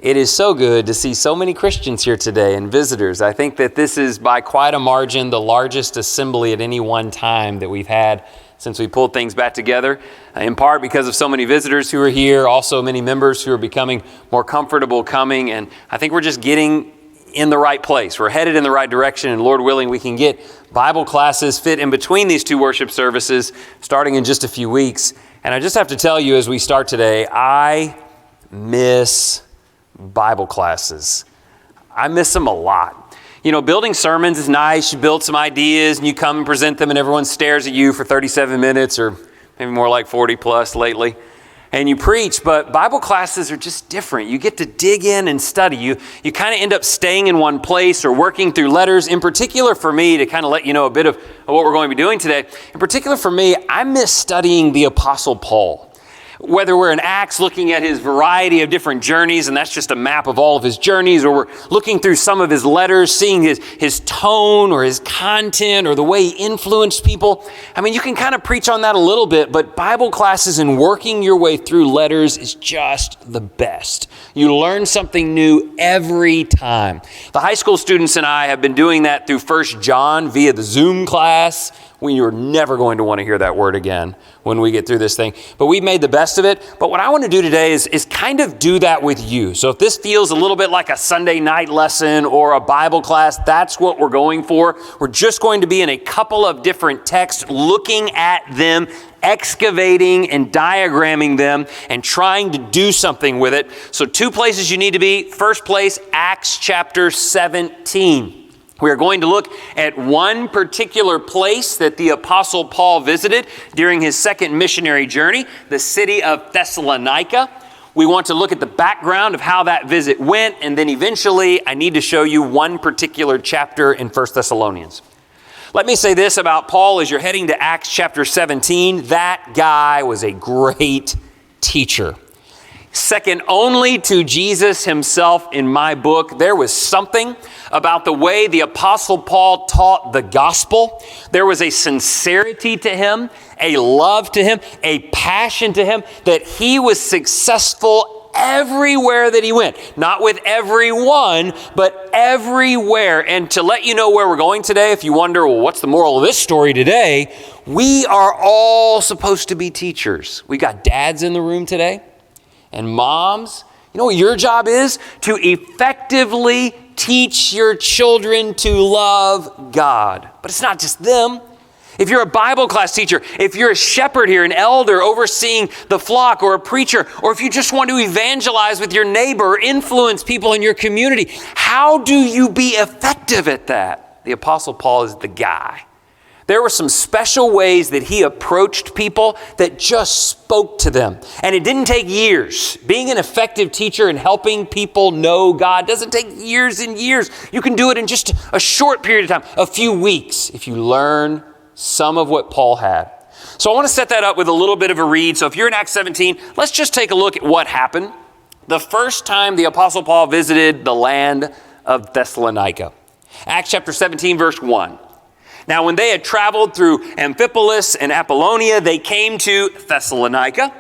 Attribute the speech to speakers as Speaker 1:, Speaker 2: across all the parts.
Speaker 1: It is so good to see so many Christians here today and visitors. I think that this is by quite a margin the largest assembly at any one time that we've had since we pulled things back together, in part because of so many visitors who are here, also many members who are becoming more comfortable coming, and I think we're just getting in the right place. We're headed in the right direction, and Lord willing, we can get Bible classes fit in between these two worship services starting in just a few weeks. And I just have to tell you as we start today, I miss Bible classes. I miss them a lot. You know, building sermons is nice. You build some ideas and you come and present them and everyone stares at you for 37 minutes or maybe more like 40 plus lately. And you preach, but Bible classes are just different. You get to dig in and study. You kind of end up staying in one place or working through letters. In particular for me, to kind of let you know a bit of what we're going to be doing today, in particular for me, I miss studying the Apostle Paul. Whether we're in Acts looking at his variety of different journeys, and that's just a map of all of his journeys, or we're looking through some of his letters, seeing his tone or his content or the way he influenced people. I mean, you can kind of preach on that a little bit, but Bible classes and working your way through letters is just the best. You learn something new every time. The high school students and I have been doing that through 1 John via the Zoom class. You're never going to want to hear that word again when we get through this thing. But we've made the best of it. But what I want to do today is kind of do that with you. So if this feels a little bit like a Sunday night lesson or a Bible class, that's what we're going for. We're just going to be in a couple of different texts, looking at them, excavating and diagramming them, and trying to do something with it. So 2 places you need to be. First place, Acts chapter 17. We are going to look at one particular place that the Apostle Paul visited during his second missionary journey, the city of Thessalonica. We want to look at the background of how that visit went, and then eventually I need to show you one particular chapter in 1 Thessalonians. Let me say this about Paul as you're heading to Acts chapter 17. That guy was a great teacher. Second only to Jesus himself in my book. There was something about the way the Apostle Paul taught the gospel. There was a sincerity to him, a love to him, a passion to him, that he was successful everywhere that he went. Not with everyone, but everywhere. And to let you know where we're going today, if you wonder, well, what's the moral of this story today? We are all supposed to be teachers. We got dads in the room today. And moms, you know what your job is? To effectively teach your children to love God. But it's not just them. If you're a Bible class teacher, if you're a shepherd here, an elder overseeing the flock, or a preacher, or if you just want to evangelize with your neighbor or influence people in your community, how do you be effective at that? The Apostle Paul is the guy. There were some special ways that he approached people that just spoke to them. And it didn't take years. Being an effective teacher and helping people know God doesn't take years and years. You can do it in just a short period of time, a few weeks, if you learn some of what Paul had. So I want to set that up with a little bit of a read. So if you're in Acts 17, let's just take a look at what happened the first time the Apostle Paul visited the land of Thessalonica. Acts chapter 17, verse 1. Now, when they had traveled through Amphipolis and Apollonia, they came to Thessalonica,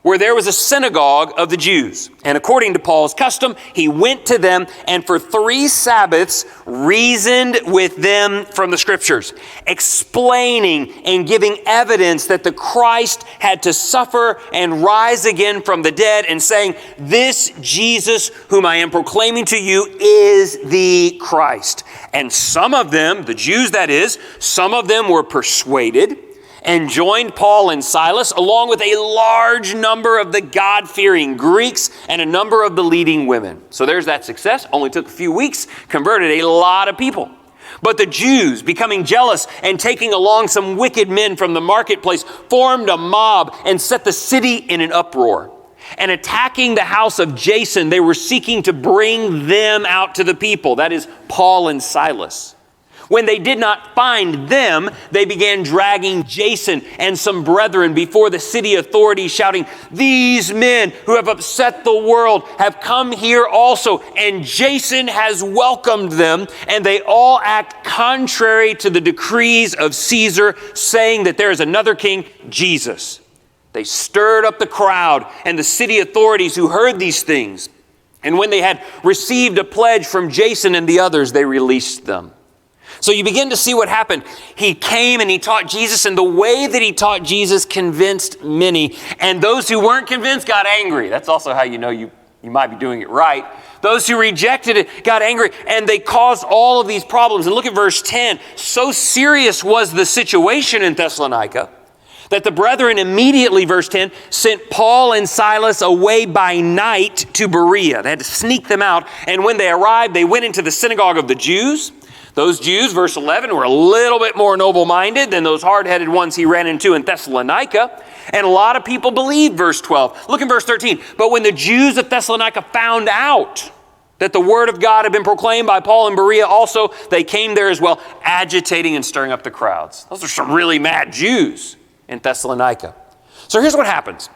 Speaker 1: where there was a synagogue of the Jews. And according to Paul's custom, he went to them and for 3 Sabbaths reasoned with them from the Scriptures, explaining and giving evidence that the Christ had to suffer and rise again from the dead, and saying, "This Jesus whom I am proclaiming to you is the Christ." And some of them, the Jews that is, some of them were persuaded and joined Paul and Silas, along with a large number of the God-fearing Greeks and a number of the leading women. So there's that success. Only took a few weeks, converted a lot of people. But the Jews, becoming jealous and taking along some wicked men from the marketplace, formed a mob and set the city in an uproar. And attacking the house of Jason, they were seeking to bring them out to the people. That is Paul and Silas. When they did not find them, they began dragging Jason and some brethren before the city authorities, shouting, "These men who have upset the world have come here also, and Jason has welcomed them, and they all act contrary to the decrees of Caesar, saying that there is another king, Jesus." They stirred up the crowd and the city authorities who heard these things. And when they had received a pledge from Jason and the others, they released them. So you begin to see what happened. He came and he taught Jesus, and the way that he taught Jesus convinced many. And those who weren't convinced got angry. That's also how you know you might be doing it right. Those who rejected it got angry, and they caused all of these problems. And look at verse 10. So serious was the situation in Thessalonica that the brethren immediately, verse 10, sent Paul and Silas away by night to Berea. They had to sneak them out. And when they arrived, they went into the synagogue of the Jews. Those Jews, verse 11, were a little bit more noble-minded than those hard-headed ones he ran into in Thessalonica. And a lot of people believed, verse 12. Look in verse 13. But when the Jews of Thessalonica found out that the word of God had been proclaimed by Paul in Berea also, they came there as well, agitating and stirring up the crowds. Those are some really mad Jews in Thessalonica. So here's what happens.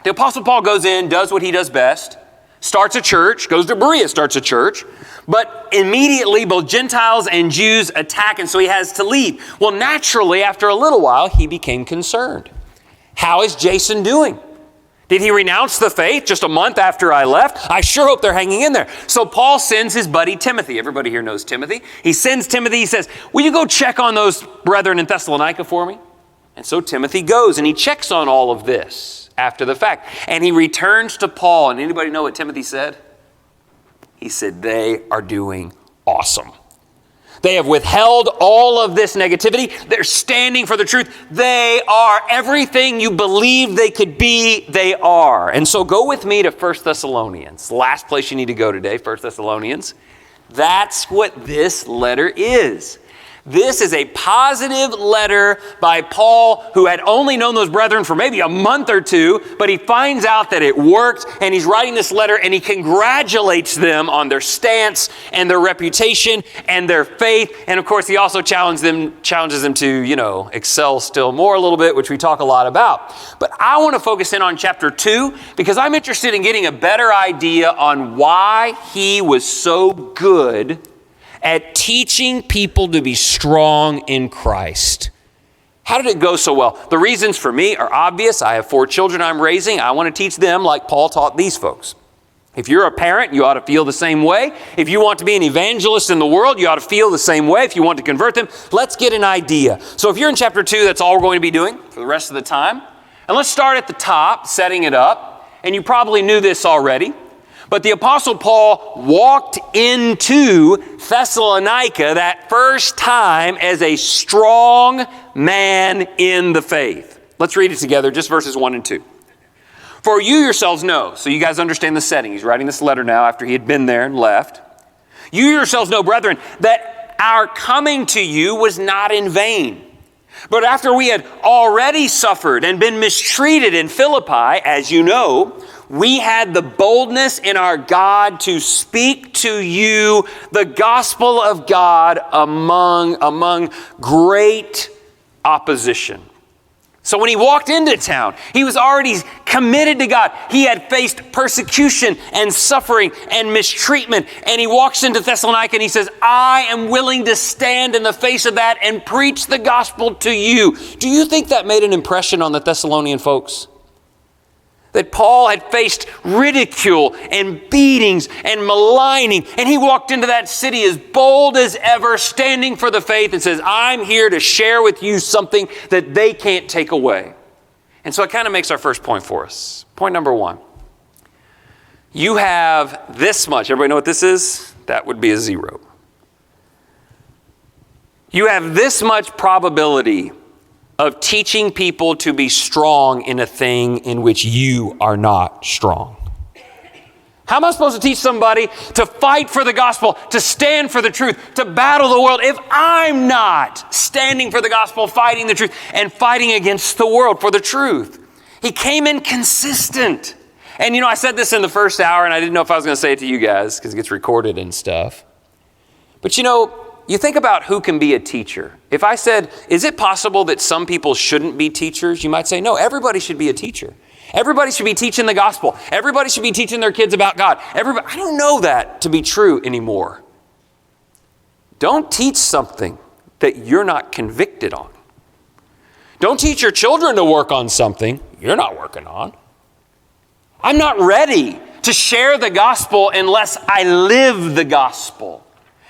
Speaker 1: The Apostle Paul goes in, does what he does best, starts a church, goes to Berea, starts a church, but immediately both Gentiles and Jews attack, and so he has to leave. Well, naturally, after a little while, he became concerned. How is Jason doing? Did he renounce the faith just a month after I left? I sure hope they're hanging in there. So Paul sends his buddy Timothy. Everybody here knows Timothy. He sends Timothy, he says, will you go check on those brethren in Thessalonica for me? And so Timothy goes and he checks on all of this after the fact. And he returns to Paul. And anybody know what Timothy said? He said, they are doing awesome. They have withheld all of this negativity. They're standing for the truth. They are everything you believed they could be, they are. And so go with me to 1 Thessalonians. Last place you need to go today, 1 Thessalonians. That's what this letter is. This is a positive letter by Paul, who had only known those brethren for maybe a month or two, but he finds out that it worked, and he's writing this letter, and he congratulates them on their stance and their reputation and their faith. And of course, he also challenges them to, excel still more a little bit, which we talk a lot about. But I want to focus in on chapter 2 because I'm interested in getting a better idea on why he was so good at teaching people to be strong in Christ. How did it go so well? The reasons for me are obvious. I have 4 children I'm raising. I want to teach them like Paul taught these folks. If you're a parent, you ought to feel the same way. If you want to be an evangelist in the world, you ought to feel the same way. If you want to convert them, let's get an idea. So if you're in chapter 2, that's all we're going to be doing for the rest of the time. And let's start at the top, setting it up. And you probably knew this already. But the Apostle Paul walked into Thessalonica that first time as a strong man in the faith. Let's read it together, just verses 1 and 2. For you yourselves know, so you guys understand the setting. He's writing this letter now after he had been there and left. You yourselves know, brethren, that our coming to you was not in vain. But after we had already suffered and been mistreated in Philippi, as you know, we had the boldness in our God to speak to you the gospel of God among great opposition. So when he walked into town, he was already committed to God. He had faced persecution and suffering and mistreatment. And he walks into Thessalonica and he says, I am willing to stand in the face of that and preach the gospel to you. Do you think that made an impression on the Thessalonian folks? That Paul had faced ridicule and beatings and maligning. And he walked into that city as bold as ever, standing for the faith and says, I'm here to share with you something that they can't take away. And so it kind of makes our first point for us. Point number 1. You have this much. Everybody know what this is? That would be a 0. You have this much probability of teaching people to be strong in a thing in which you are not strong. How am I supposed to teach somebody to fight for the gospel, to stand for the truth, to battle the world, if I'm not standing for the gospel, fighting the truth, and fighting against the world for the truth? He came in consistent. And I said this in the first hour, and I didn't know if I was going to say it to you guys because it gets recorded and stuff. But you think about who can be a teacher. If I said, is it possible that some people shouldn't be teachers? You might say, no, everybody should be a teacher. Everybody should be teaching the gospel. Everybody should be teaching their kids about God. I don't know that to be true anymore. Don't teach something that you're not convicted on. Don't teach your children to work on something you're not working on. I'm not ready to share the gospel unless I live the gospel.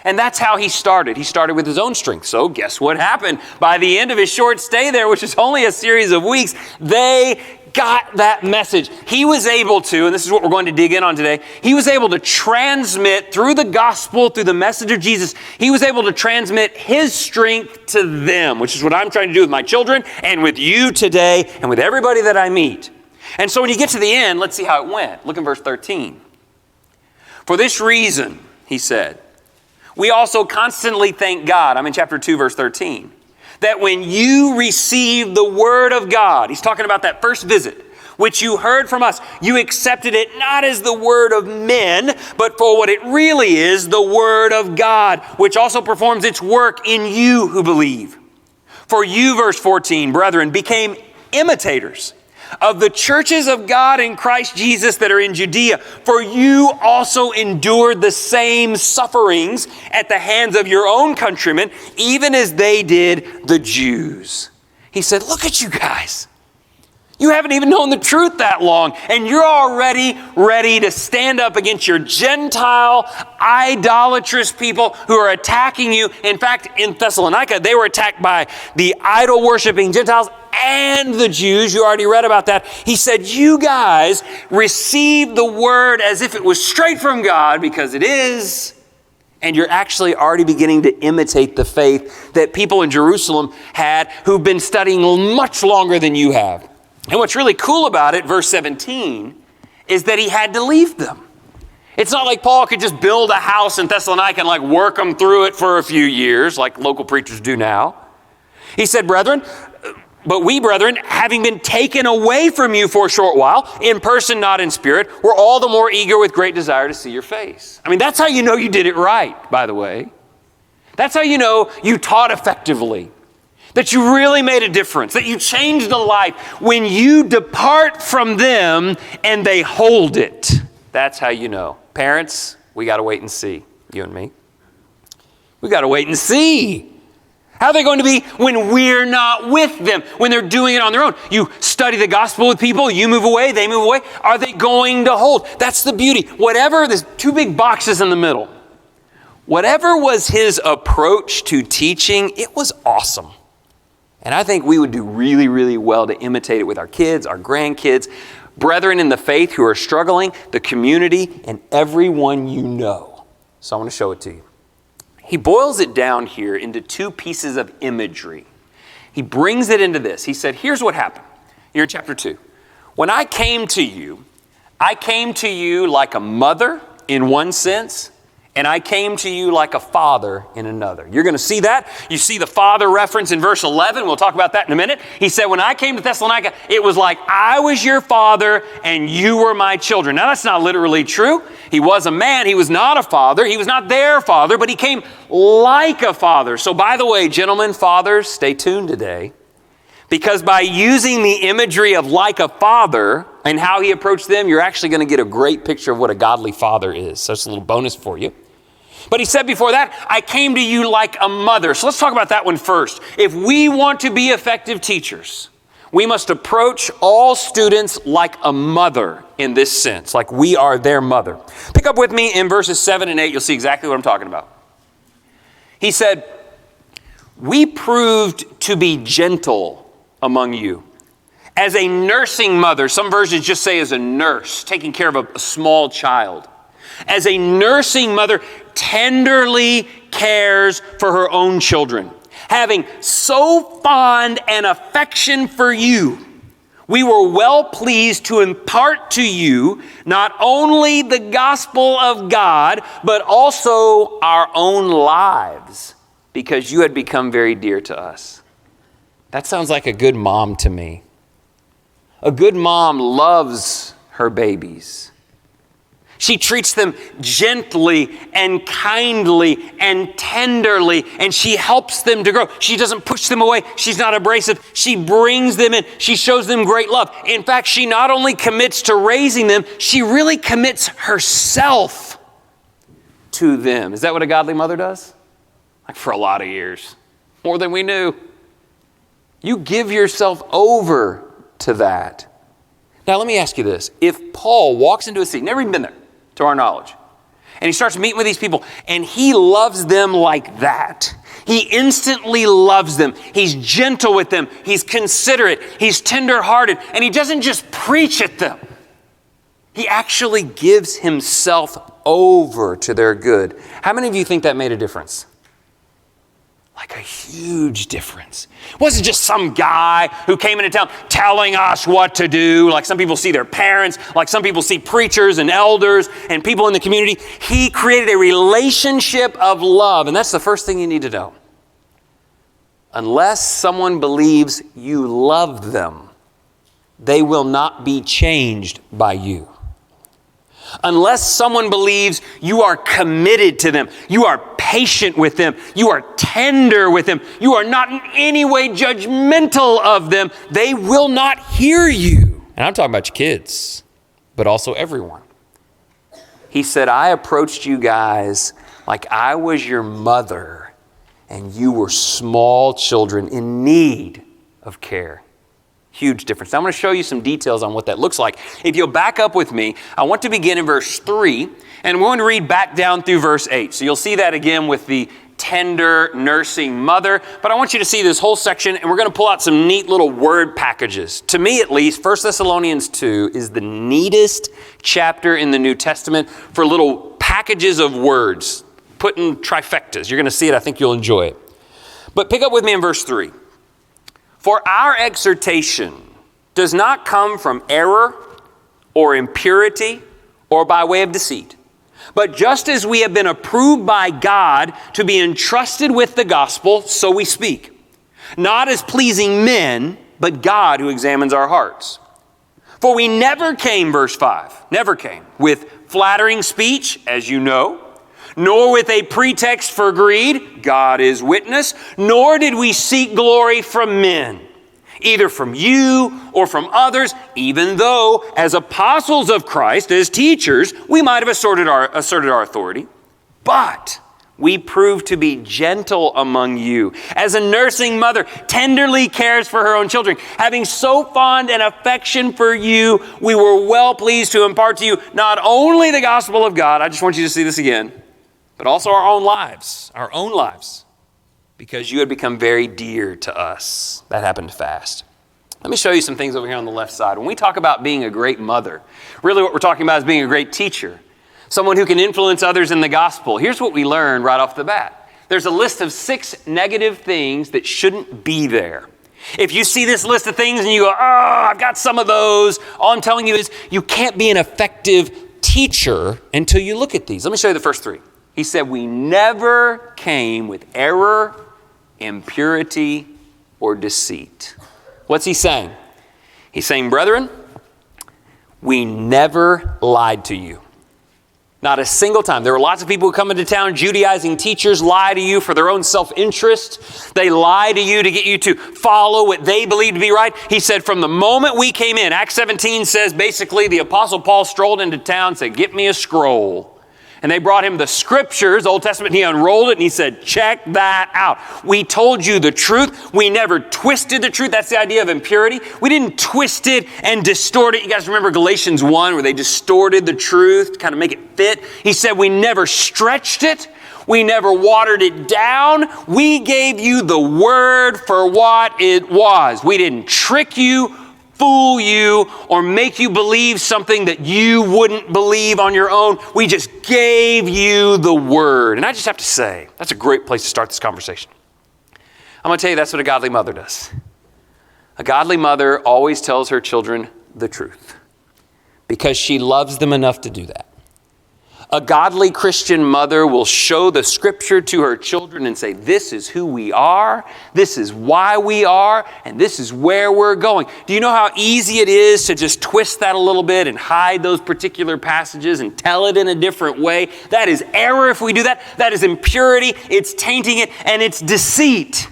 Speaker 1: And that's how he started. He started with his own strength. So guess what happened? By the end of his short stay there, which is only a series of weeks, they got that message. He was able to, and this is what we're going to dig in on today, he was able to transmit through the gospel, through the message of Jesus, he was able to transmit his strength to them, which is what I'm trying to do with my children and with you today and with everybody that I meet. And so when you get to the end, let's see how it went. Look in verse 13. For this reason, he said, we also constantly thank God. I'm in chapter 2, verse 13. That when you received the word of God, he's talking about that first visit, which you heard from us, you accepted it not as the word of men, but for what it really is, the word of God, which also performs its work in you who believe. For you, verse 14, brethren, became imitators of the churches of God in Christ Jesus that are in Judea. For you also endured the same sufferings at the hands of your own countrymen, even as they did the Jews. He said, look at you guys. You haven't even known the truth that long, and you're already ready to stand up against your Gentile, idolatrous people who are attacking you. In fact, in Thessalonica, they were attacked by the idol-worshiping Gentiles and the Jews. You already read about that. He said, you guys received the word as if it was straight from God, because it is. And you're actually already beginning to imitate the faith that people in Jerusalem had who've been studying much longer than you have. And what's really cool about it, verse 17, is that he had to leave them. It's not like Paul could just build a house in Thessalonica and like work them through it for a few years like local preachers do now. He said, brethren, but we, brethren, having been taken away from you for a short while, in person, not in spirit, we're all the more eager with great desire to see your face. I mean, that's how you know you did it right, by the way. That's how you know you taught effectively. That you really made a difference, that you changed a life when you depart from them and they hold it. That's how you know. Parents, we got to wait and see, you and me. We got to wait and see. How are they going to be when we're not with them, when they're doing it on their own? You study the gospel with people, you move away, they move away. Are they going to hold? That's the beauty. Whatever, there's two big boxes in the middle. Whatever was his approach to teaching, it was awesome. And I think we would do really, really well to imitate it with our kids, our grandkids, brethren in the faith who are struggling, the community, and everyone you know. So I want to show it to you. He boils it down here into two pieces of imagery. He brings it into this. He said, here's what happened. Here in chapter 2. When I came to you like a mother in one sense, and I came to you like a father in another. You're going to see that. You see the father reference in verse 11. We'll talk about that in a minute. He said, when I came to Thessalonica, it was like I was your father and you were my children. Now, that's not literally true. He was a man. He was not a father. He was not their father, but he came like a father. So, by the way, gentlemen, fathers, stay tuned today. Because by using the imagery of like a father and how he approached them, you're actually going to get a great picture of what a godly father is. So it's a little bonus for you. But he said before that, I came to you like a mother. So let's talk about that one first. If we want to be effective teachers, we must approach all students like a mother in this sense, like we are their mother. Pick up with me in verses 7 and 8. You'll see exactly what I'm talking about. He said, we proved to be gentle among you. As a nursing mother, some versions just say as a nurse, taking care of a small child. As a nursing mother tenderly cares for her own children, having so fond an affection for you, we were well pleased to impart to you not only the gospel of God, but also our own lives, because you had become very dear to us. That sounds like a good mom to me. A good mom loves her babies. She treats them gently and kindly and tenderly, and she helps them to grow. She doesn't push them away. She's not abrasive. She brings them in. She shows them great love. In fact, she not only commits to raising them, she really commits herself to them. Is that what a godly mother does? Like for a lot of years, more than we knew. You give yourself over to that. Now, let me ask you this. If Paul walks into a city, never even been there, to our knowledge, and he starts meeting with these people, and he loves them like that, he instantly loves them. He's gentle with them. He's considerate. He's tenderhearted. And he doesn't just preach at them. He actually gives himself over to their good. How many of you think that made a difference? Like a huge difference. It wasn't just some guy who came into town telling us what to do, like some people see their parents, like some people see preachers and elders and people in the community. He created a relationship of love, and that's the first thing you need to know. Unless someone believes you love them, they will not be changed by you. Unless someone believes you are committed to them, you are patient with them, you are tender with them, you are not in any way judgmental of them, they will not hear you. And I'm talking about your kids, but also everyone. He said, I approached you guys like I was your mother and you were small children in need of care. Huge difference. Now, I'm going to show you some details on what that looks like. If you'll back up with me, I want to begin in verse 3, and we're going to read back down through verse 8. So you'll see that again with the tender nursing mother. But I want you to see this whole section, and we're going to pull out some neat little word packages. To me, at least, 1 Thessalonians 2 is the neatest chapter in the New Testament for little packages of words, put in trifectas. You're going to see it. I think you'll enjoy it. But pick up with me in verse 3. For our exhortation does not come from error or impurity or by way of deceit, but just as we have been approved by God to be entrusted with the gospel, so we speak, not as pleasing men, but God who examines our hearts. For we never came, verse 5, never came with flattering speech, as you know, nor with a pretext for greed, God is witness, nor did we seek glory from men, either from you or from others, even though as apostles of Christ, as teachers, we might have asserted our authority. But we proved to be gentle among you, as a nursing mother tenderly cares for her own children. Having so fond an affection for you, we were well pleased to impart to you not only the gospel of God, I just want you to see this again, but also our own lives, because you had become very dear to us. That happened fast. Let me show you some things over here on the left side. When we talk about being a great mother, really what we're talking about is being a great teacher, someone who can influence others in the gospel. Here's what we learn right off the bat. There's a list of 6 negative things that shouldn't be there. If you see this list of things and you go, oh, I've got some of those, all I'm telling you is you can't be an effective teacher until you look at these. Let me show you the first 3. He said, we never came with error, impurity, or deceit. What's he saying? He's saying, brethren, we never lied to you. Not a single time. There were lots of people who come into town, Judaizing teachers lie to you for their own self-interest. They lie to you to get you to follow what they believe to be right. He said from the moment we came in, Acts 17 says basically the Apostle Paul strolled into town and said, get me a scroll. And they brought him the scriptures, the Old Testament. He unrolled it and he said, check that out. We told you the truth. We never twisted the truth. That's the idea of impurity. We didn't twist it and distort it. You guys remember Galatians 1 where they distorted the truth to kind of make it fit? He said we never stretched it. We never watered it down. We gave you the word for what it was. We didn't trick you, fool you, or make you believe something that you wouldn't believe on your own. We just gave you the word. And I just have to say, that's a great place to start this conversation. I'm going to tell you that's what a godly mother does. A godly mother always tells her children the truth because she loves them enough to do that. A godly Christian mother will show the scripture to her children and say, this is who we are, this is why we are, and this is where we're going. Do you know how easy it is to just twist that a little bit and hide those particular passages and tell it in a different way? That is error if we do that. That is impurity. It's tainting it, and it's deceit.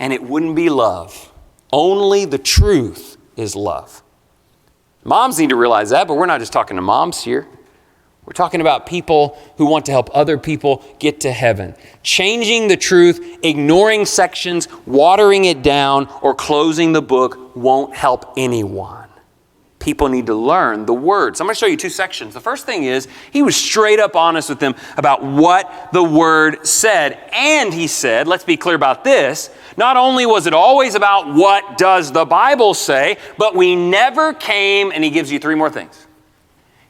Speaker 1: And it wouldn't be love. Only the truth is love. Moms need to realize that, but we're not just talking to moms here. We're talking about people who want to help other people get to heaven. Changing the truth, ignoring sections, watering it down, or closing the book won't help anyone. People need to learn the word. So I'm going to show you two sections. The first thing is he was straight up honest with them about what the word said. And he said, let's be clear about this, not only was it always about what does the Bible say, but we never came, and he gives you three more things.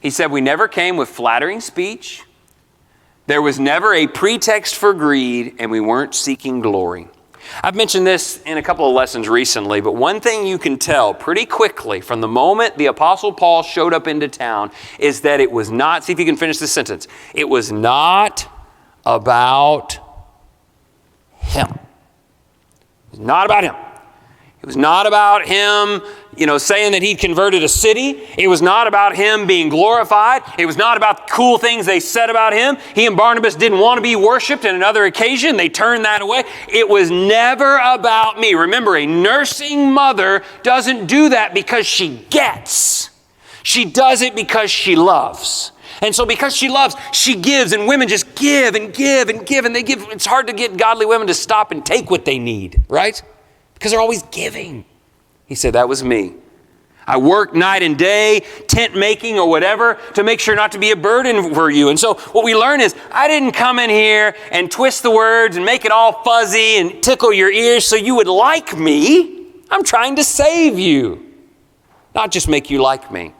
Speaker 1: He said we never came with flattering speech, there was never a pretext for greed, and we weren't seeking glory. I've mentioned this in a couple of lessons recently, but one thing you can tell pretty quickly from the moment the Apostle Paul showed up into town is that it was not, see if you can finish this sentence, it was not about him. It was not about him. It was not about him, saying that he'd converted a city. It was not about him being glorified. It was not about the cool things they said about him. He and Barnabas didn't want to be worshiped on another occasion. They turned that away. It was never about me. Remember, a nursing mother doesn't do that because she gets. She does it because she loves. And so because she loves, she gives, and women just give and give and give, and they give. It's hard to get godly women to stop and take what they need, right? Because they're always giving. He said, that was me. I worked night and day, tent making or whatever, to make sure not to be a burden for you. And so what we learn is, I didn't come in here and twist the words and make it all fuzzy and tickle your ears so you would like me. I'm trying to save you, not just make you like me.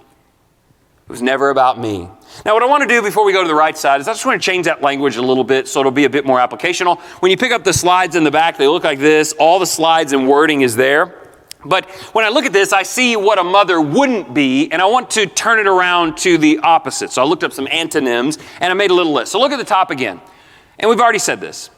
Speaker 1: It was never about me. Now, what I want to do before we go to the right side is I just want to change that language a little bit so it'll be a bit more applicational. When you pick up the slides in the back, they look like this. All the slides and wording is there. But when I look at this, I see what a mother wouldn't be, and I want to turn it around to the opposite. So I looked up some antonyms, and I made a little list. So look at the top again. And we've already said this.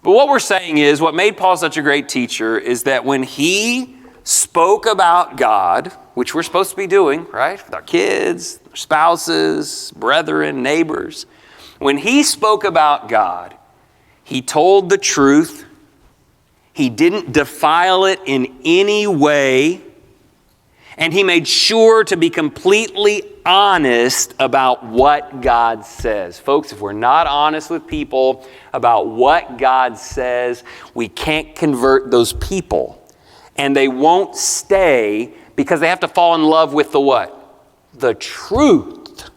Speaker 1: But what we're saying is, what made Paul such a great teacher is that when he spoke about God, which we're supposed to be doing, right? With our kids, our spouses, brethren, neighbors. When he spoke about God, he told the truth. He didn't defile it in any way. And he made sure to be completely honest about what God says. Folks, if we're not honest with people about what God says, we can't convert those people. And they won't stay because they have to fall in love with the what? The truth.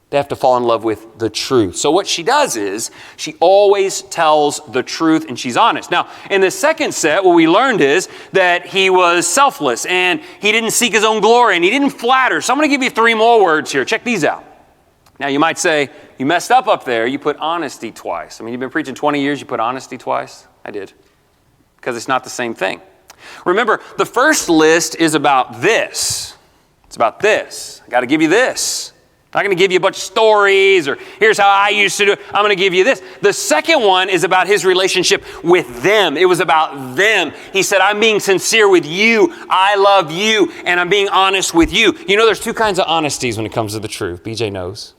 Speaker 1: They have to fall in love with the truth. So what she does is she always tells the truth and she's honest. Now, in the second set, what we learned is that he was selfless and he didn't seek his own glory and he didn't flatter. So I'm going to give you three more words here. Check these out. Now, you might say, you messed up there. You put honesty twice. I mean, you've been preaching 20 years. You put honesty twice. I did. Because it's not the same thing. Remember, the first list is about this. It's about this. I got to give you this. I'm not going to give you a bunch of stories or here's how I used to do it. I'm going to give you this. The second one is about his relationship with them. It was about them. He said, I'm being sincere with you. I love you. And I'm being honest with you. You know, there's two kinds of honesties when it comes to the truth. BJ knows.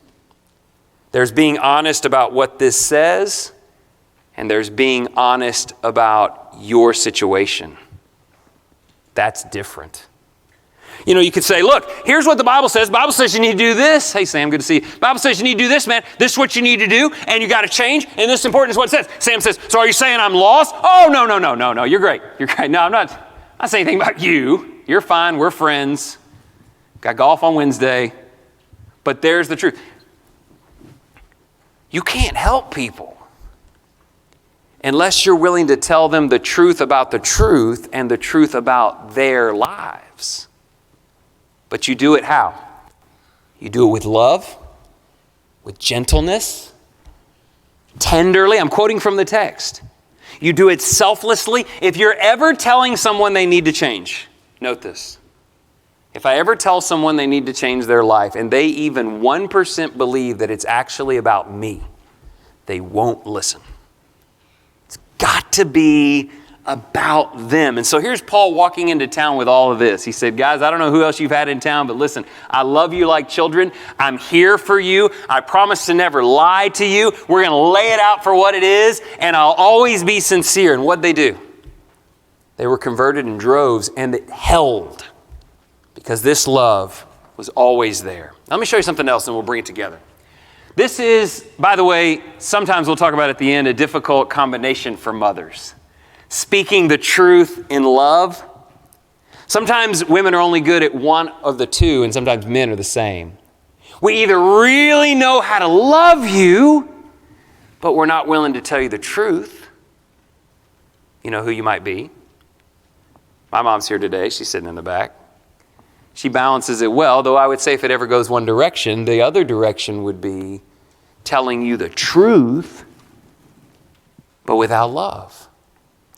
Speaker 1: There's being honest about what this says, and there's being honest about your situation. That's different. You know, you could say, look, here's what the Bible says. The Bible says you need to do this. Hey, Sam, good to see you. The Bible says you need to do this, man. This is what you need to do, and you got to change, and this is important is what it says. Sam says, so are you saying I'm lost? Oh, no. You're great. You're great. No, I'm not saying anything about you. You're fine. We're friends. Got golf on Wednesday. But there's the truth. You can't help people unless you're willing to tell them the truth about the truth and the truth about their lives. But you do it how? You do it with love, with gentleness, tenderly. I'm quoting from the text. You do it selflessly. If you're ever telling someone they need to change, note this. If I ever tell someone they need to change their life and they even 1% believe that it's actually about me, they won't listen. It's got to be about them. And so here's Paul walking into town with all of this. He said, guys, I don't know who else you've had in town, but listen, I love you like children. I'm here for you. I promise to never lie to you. We're going to lay it out for what it is, and I'll always be sincere. And what'd they do? They were converted in droves, and it held because this love was always there. Let me show you something else, and we'll bring it together. This is, by the way, sometimes we'll talk about at the end, a difficult combination for mothers. Speaking the truth in love, Sometimes women are only good at one of the two, and sometimes men are the same. We either really know how to love you, but we're not willing to tell you the truth. You know who you might be. My mom's here today. She's sitting in the back. She balances it well, though I would say if it ever goes one direction, the other direction would be telling you the truth, but without love.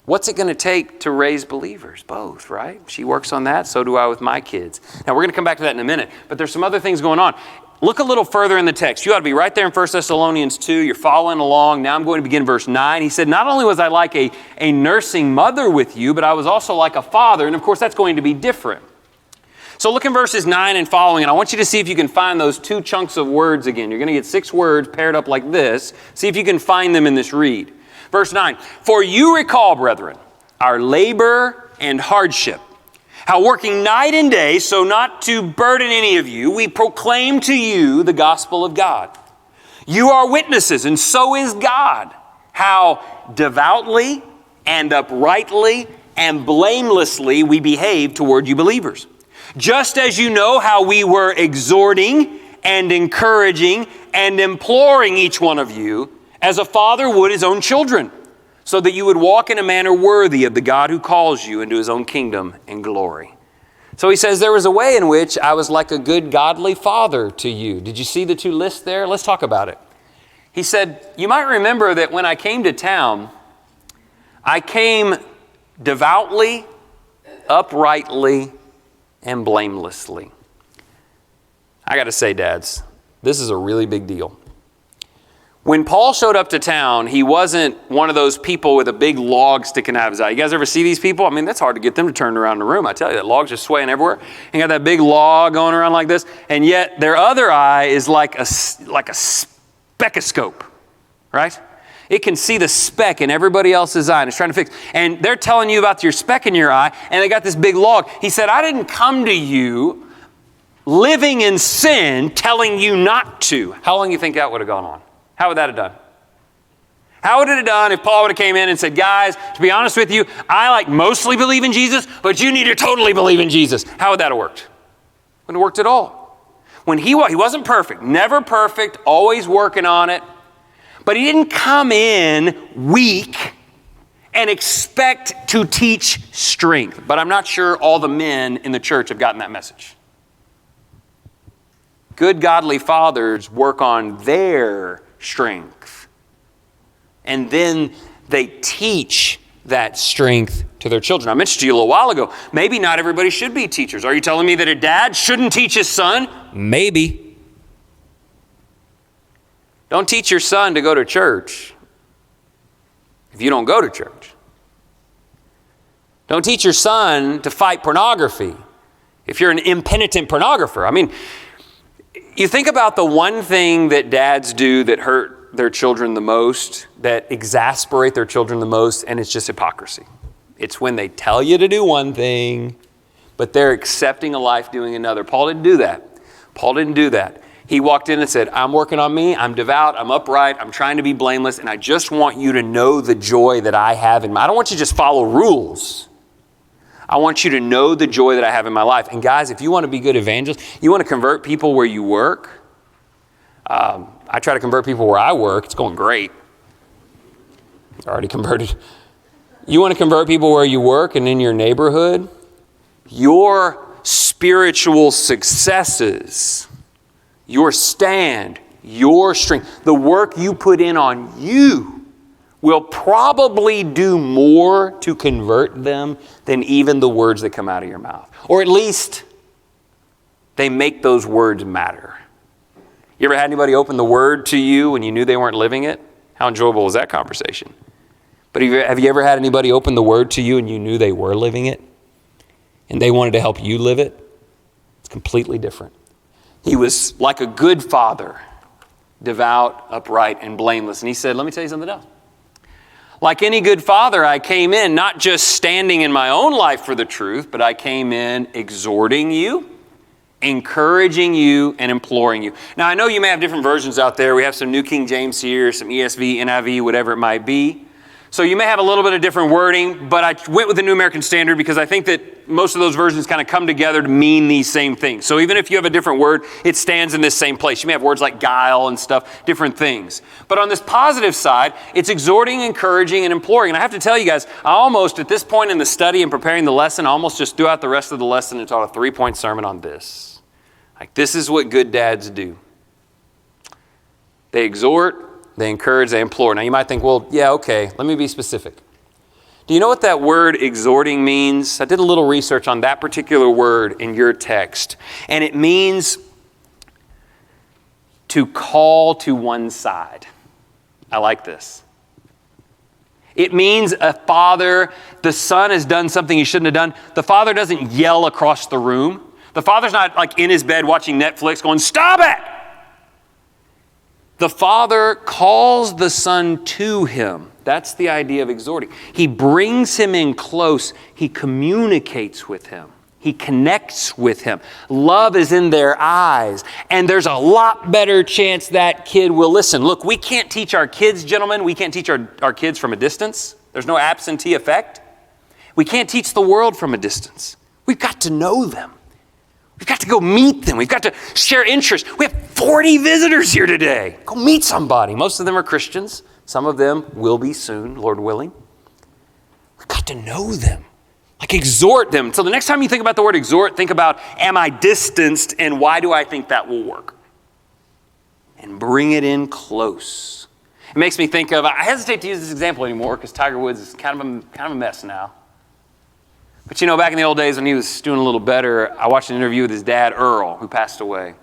Speaker 1: What's it going to take to raise believers? Both, right? She works on that. So do I with my kids. Now, we're going to come back to that in a minute, but there's some other things going on. Look a little further in the text. You ought to be right there in 1 Thessalonians 2. You're following along. Now I'm going to begin verse 9. He said, not only was I like a nursing mother with you, but I was also like a father. And of course, that's going to be different. So look in verses 9 and following, and I want you to see if you can find those two chunks of words again. You're going to get 6 words paired up like this. See if you can find them in this read. Verse 9, for you recall, brethren, our labor and hardship, how working night and day, so not to burden any of you, we proclaim to you the gospel of God. You are witnesses, and so is God, how devoutly and uprightly and blamelessly we behave toward you believers. Just as you know how we were exhorting and encouraging and imploring each one of you, as a father would his own children, so that you would walk in a manner worthy of the God who calls you into his own kingdom and glory. So he says, there was a way in which I was like a good godly father to you. Did you see the two lists there? Let's talk about it. He said, you might remember that when I came to town, I came devoutly, uprightly, and blamelessly. I got to say, dads, this is a really big deal. When Paul showed up to town, he wasn't one of those people with a big log sticking out of his eye. You guys ever see these people? I mean, that's hard to get them to turn around in the room. I tell you, that log's just swaying everywhere. And got that big log going around like this. And yet their other eye is like a specoscope, right? It can see the speck in everybody else's eye and it's trying to fix. And they're telling you about your speck in your eye, and they got this big log. He said, I didn't come to you living in sin, telling you not to. How long do you think that would have gone on? How would that have done? How would it have done if Paul would have came in and said, guys, to be honest with you, I mostly believe in Jesus, but you need to totally believe in Jesus. How would that have worked? Wouldn't have worked at all. When he wasn't perfect, never perfect, always working on it. But he didn't come in weak and expect to teach strength. But I'm not sure all the men in the church have gotten that message. Good godly fathers work on their strength. And then they teach that strength to their children. I mentioned to you a little while ago, maybe not everybody should be teachers. Are you telling me that a dad shouldn't teach his son? Maybe. Don't teach your son to go to church if you don't go to church. Don't teach your son to fight pornography if you're an impenitent pornographer. I mean, you think about the one thing that dads do that hurt their children the most, that exasperate their children the most, and it's just hypocrisy. It's when they tell you to do one thing, but they're accepting a life doing another. Paul didn't do that. Paul didn't do that. He walked in and said, I'm working on me, I'm devout, I'm upright, I'm trying to be blameless, and I just want you to know the joy that I have in I don't want you to just follow rules. I want you to know the joy that I have in my life. And guys, if you want to be good evangelists, you want to convert people where you work. I try to convert people where I work. It's going great. It's already converted. You want to convert people where you work and in your neighborhood. Your spiritual successes, your stand, your strength, the work you put in on you will probably do more to convert them than even the words that come out of your mouth. Or at least they make those words matter. You ever had anybody open the word to you when you knew they weren't living it? How enjoyable was that conversation? But have you ever had anybody open the word to you and you knew they were living it? And they wanted to help you live it? It's completely different. He was like a good father, devout, upright, and blameless. And he said, let me tell you something else. Like any good father, I came in not just standing in my own life for the truth, but I came in exhorting you, encouraging you, and imploring you. Now, I know you may have different versions out there. We have some New King James here, some ESV, NIV, whatever it might be. So you may have a little bit of different wording, but I went with the New American Standard because I think that most of those versions kind of come together to mean these same things. So even if you have a different word, it stands in this same place. You may have words like guile and stuff, different things. But on this positive side, it's exhorting, encouraging, and imploring. And I have to tell you guys, I almost, at this point in the study and preparing the lesson, I almost just threw out the rest of the lesson and taught a 3-point sermon on this. Like, this is what good dads do. They exhort, they encourage, they implore. Now you might think, well, yeah, okay, let me be specific. Do you know what that word exhorting means? I did a little research on that particular word in your text, and it means to call to one side. I like this. It means a father, the son has done something he shouldn't have done. The father doesn't yell across the room. The father's not like in his bed watching Netflix going, "Stop it!" The father calls the son to him. That's the idea of exhorting. He brings him in close. He communicates with him. He connects with him. Love is in their eyes. And there's a lot better chance that kid will listen. Look, we can't teach our kids, gentlemen. We can't teach our kids from a distance. There's no absentee effect. We can't teach the world from a distance. We've got to know them. We've got to go meet them. We've got to share interests. We have 40 visitors here today. Go meet somebody. Most of them are Christians. Some of them will be soon, Lord willing. We've got to know them. Like, exhort them. So the next time you think about the word exhort, think about, am I distanced and why do I think that will work? And bring it in close. It makes me think of, I hesitate to use this example anymore because Tiger Woods is kind of a mess now. But you know, back in the old days when he was doing a little better, I watched an interview with his dad, Earl, who passed away.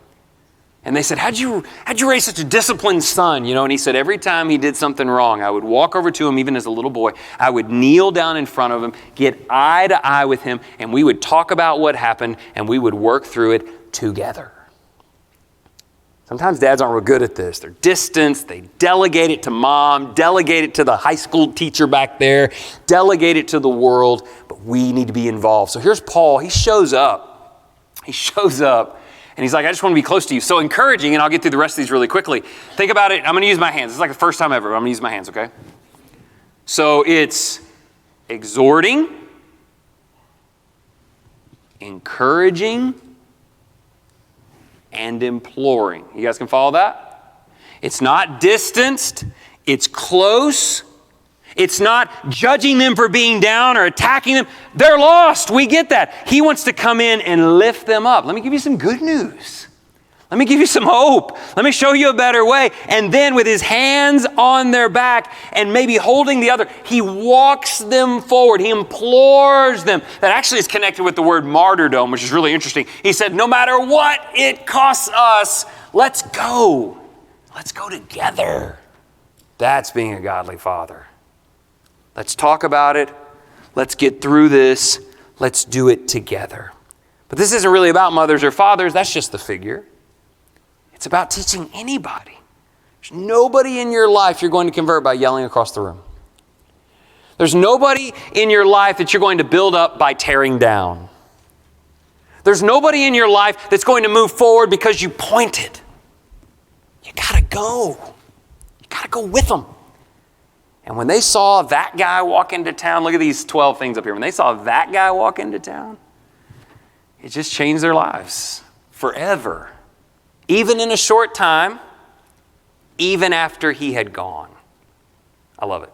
Speaker 1: And they said, how'd you raise such a disciplined son? You know, and he said, every time he did something wrong, I would walk over to him, even as a little boy. I would kneel down in front of him, get eye to eye with him, and we would talk about what happened, and we would work through it together. Sometimes dads aren't real good at this. They're distanced. They delegate it to mom, delegate it to the high school teacher back there, delegate it to the world, but we need to be involved. So here's Paul. He shows up. And he's like, I just want to be close to you. So encouraging, and I'll get through the rest of these really quickly. Think about it. I'm going to use my hands. It's like the first time ever. I'm going to use my hands, okay? So it's exhorting, encouraging, and imploring. You guys can follow that? It's not distanced. It's close. It's not judging them for being down or attacking them. They're lost. We get that. He wants to come in and lift them up. Let me give you some good news. Let me give you some hope. Let me show you a better way. And then with his hands on their back and maybe holding the other, he walks them forward. He implores them. That actually is connected with the word martyrdom, which is really interesting. He said, no matter what it costs us, let's go. Let's go together. That's being a godly father. Let's talk about it. Let's get through this. Let's do it together. But this isn't really about mothers or fathers. That's just the figure. It's about teaching anybody. There's nobody in your life you're going to convert by yelling across the room. There's nobody in your life that you're going to build up by tearing down. There's nobody in your life that's going to move forward because you pointed. You gotta go. You gotta go with them. And when they saw that guy walk into town, look at these 12 things up here. When they saw that guy walk into town, it just changed their lives forever. Even in a short time, even after he had gone. I love it.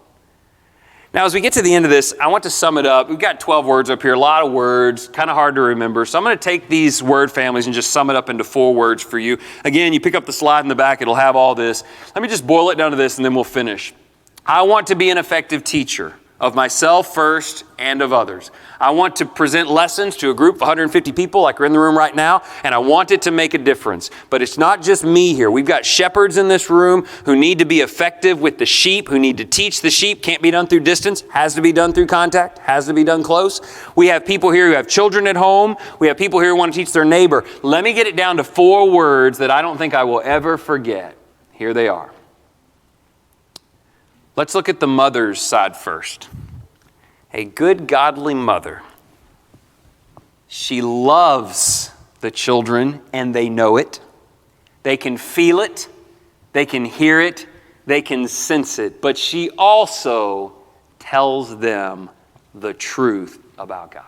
Speaker 1: Now, as we get to the end of this, I want to sum it up. We've got 12 words up here, a lot of words, kind of hard to remember. So I'm going to take these word families and just sum it up into 4 words for you. Again, you pick up the slide in the back, it'll have all this. Let me just boil it down to this and then we'll finish. I want to be an effective teacher of myself first and of others. I want to present lessons to a group of 150 people like we're in the room right now, and I want it to make a difference. But it's not just me here. We've got shepherds in this room who need to be effective with the sheep, who need to teach the sheep. Can't be done through distance, has to be done through contact, has to be done close. We have people here who have children at home. We have people here who want to teach their neighbor. Let me get it down to 4 words that I don't think I will ever forget. Here they are. Let's look at the mother's side first. A good, godly mother. She loves the children, and they know it. They can feel it. They can hear it. They can sense it. But she also tells them the truth about God.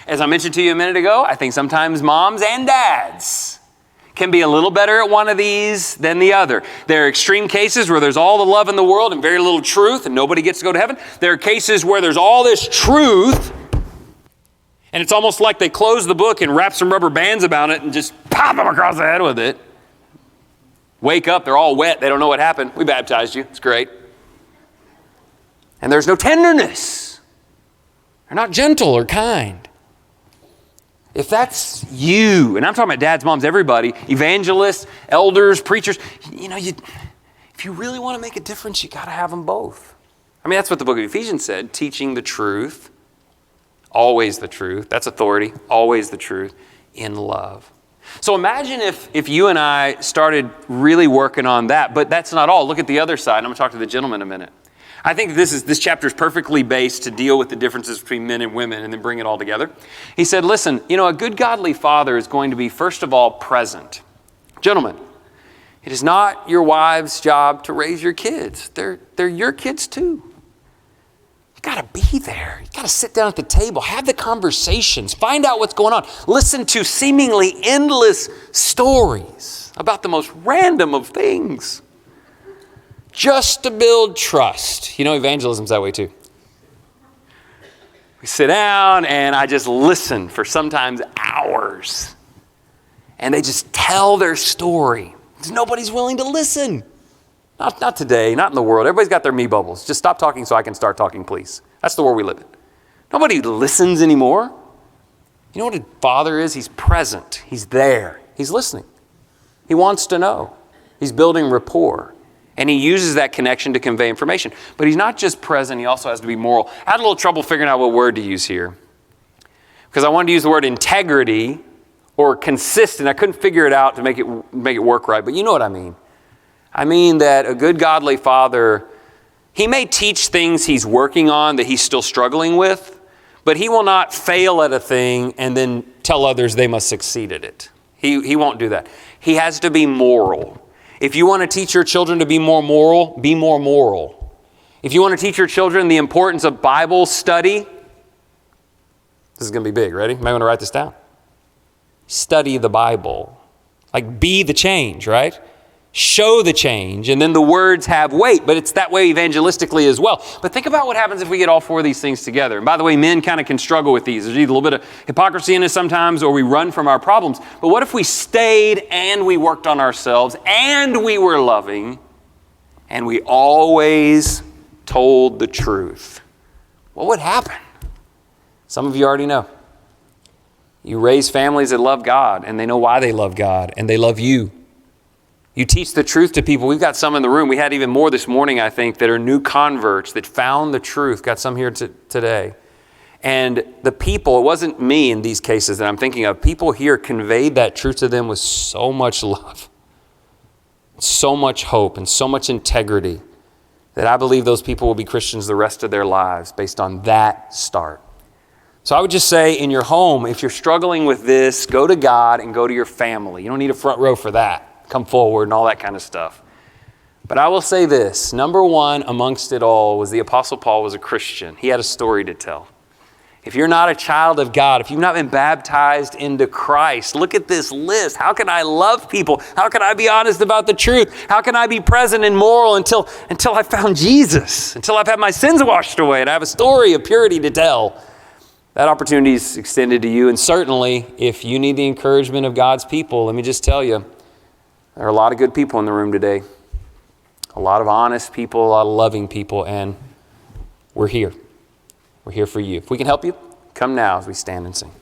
Speaker 1: As I mentioned to you a minute ago, I think sometimes moms and dads can be a little better at one of these than the other. There are extreme cases where there's all the love in the world and very little truth and nobody gets to go to heaven. There are cases where there's all this truth and it's almost like they close the book and wrap some rubber bands about it and just pop them across the head with it. Wake up, they're all wet, they don't know what happened. We baptized you, it's great. And there's no tenderness. They're not gentle or kind. If that's you, and I'm talking about dads, moms, everybody, evangelists, elders, preachers, if you really want to make a difference, you got to have them both. I mean, that's what the book of Ephesians said, teaching the truth, always the truth. That's authority, always the truth, in love. So imagine if you and I started really working on that, but that's not all. Look at the other side. I'm going to talk to the gentleman in a minute. I think this chapter is perfectly based to deal with the differences between men and women and then bring it all together. He said, listen, a good godly father is going to be, first of all, present. Gentlemen, it is not your wife's job to raise your kids. They're your kids too. You got to be there. You got to sit down at the table, have the conversations, find out what's going on. Listen to seemingly endless stories about the most random of things. Just to build trust. Evangelism's that way too. We sit down and I just listen for sometimes hours. And they just tell their story. Because nobody's willing to listen. Not today, not in the world. Everybody's got their me bubbles. Just stop talking so I can start talking, please. That's the world we live in. Nobody listens anymore. You know what a father is? He's present. He's there. He's listening. He wants to know. He's building rapport. And he uses that connection to convey information. But he's not just present, he also has to be moral. I had a little trouble figuring out what word to use here. Because I wanted to use the word integrity or consistent. I couldn't figure it out to make it work right. But you know what I mean. I mean that a good godly father, he may teach things he's working on that he's still struggling with, but he will not fail at a thing and then tell others they must succeed at it. He won't do that. He has to be moral. If you want to teach your children to be more moral, be more moral. If you want to teach your children the importance of Bible study, this is going to be big. Ready? You might want to write this down. Study the Bible. Like be the change, right? Show the change, and then the words have weight, but it's that way evangelistically as well. But think about what happens if we get all four of these things together. And by the way, men kind of can struggle with these. There's either a little bit of hypocrisy in it sometimes, or we run from our problems. But what if we stayed and we worked on ourselves, and we were loving, and we always told the truth? What would happen? Some of you already know. You raise families that love God, and they know why they love God, and they love you. You teach the truth to people. We've got some in the room. We had even more this morning, I think, that are new converts that found the truth. Got some here today. And the people, it wasn't me in these cases that I'm thinking of. People here conveyed that truth to them with so much love, so much hope, and so much integrity that I believe those people will be Christians the rest of their lives based on that start. So I would just say in your home, if you're struggling with this, go to God and go to your family. You don't need a front row for that. Come forward and all that kind of stuff. But I will say this, number one amongst it all was the Apostle Paul was a Christian. He had a story to tell. If you're not a child of God, if you've not been baptized into Christ, look at this list. How can I love people? How can I be honest about the truth? How can I be present and moral until I found Jesus, until I've had my sins washed away and I have a story of purity to tell? That opportunity is extended to you. And certainly, if you need the encouragement of God's people, let me just tell you, there are a lot of good people in the room today. A lot of honest people, a lot of loving people, and we're here. We're here for you. If we can help you, come now as we stand and sing.